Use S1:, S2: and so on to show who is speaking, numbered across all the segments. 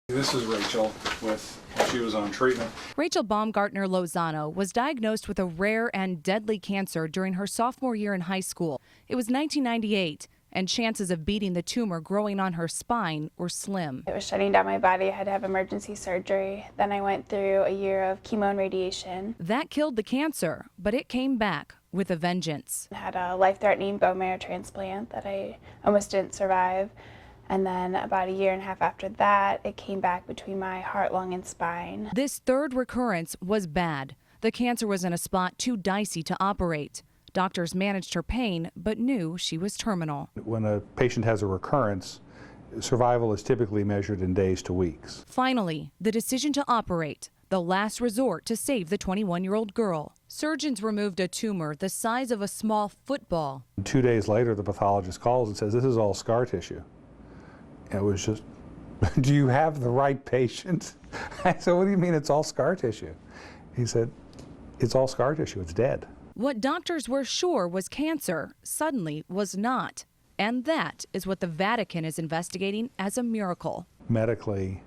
S1: This is Rachel she was on treatment.
S2: Rachel Baumgartner Lozano was diagnosed with a rare and deadly cancer during her sophomore year in high school. It was 1998, and chances of beating the tumor growing on her spine were slim.
S3: It was shutting down my body. I had to have emergency surgery. Then I went through a year of chemo and radiation.
S2: That killed the cancer, but it came back with a vengeance.
S3: I had a life-threatening bone marrow transplant that I almost didn't survive. And then about a year and a half after that, it came back between my heart, lung, and spine.
S2: This third recurrence was bad. The cancer was in a spot too dicey to operate. Doctors managed her pain, but knew she was terminal.
S4: When a patient has a recurrence, survival is typically measured in days to weeks.
S2: Finally, the decision to operate, the last resort to save the 21-year-old girl. Surgeons removed a tumor the size of a small football.
S4: 2 days later, the pathologist calls and says, "This is all scar tissue." It was just, "Do you have the right patient?" I said, "What do you mean it's all scar tissue?" He said, "It's all scar tissue, it's dead."
S2: What doctors were sure was cancer suddenly was not. And that is what the Vatican is investigating as a miracle.
S4: Medically,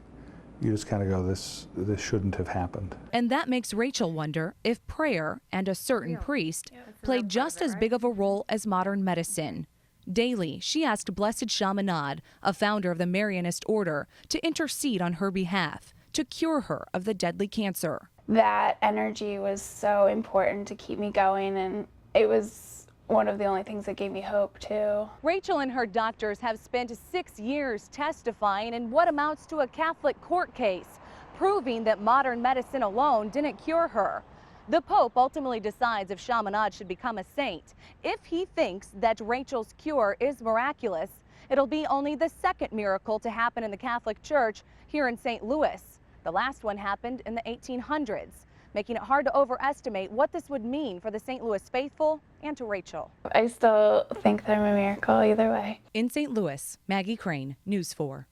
S4: you just kind of go, this shouldn't have happened.
S2: And that makes Rachel wonder if prayer and a certain priest played just as big of a role as modern medicine. Daily, she asked Blessed Chaminade, a founder of the Marianist order, to intercede on her behalf, to cure her of the deadly cancer.
S3: That energy was so important to keep me going, and it was one of the only things that gave me hope, too.
S2: Rachel and her doctors have spent 6 years testifying in what amounts to a Catholic court case, proving that modern medicine alone didn't cure her. The Pope ultimately decides if Chaminade should become a saint. If he thinks that Rachel's cure is miraculous, it'll be only the second miracle to happen in the Catholic Church here in St. Louis. The last one happened in the 1800s, making it hard to overestimate what this would mean for the St. Louis faithful and to Rachel.
S3: I still think that I'm a miracle either way.
S2: In St. Louis, Maggie Crane, News 4.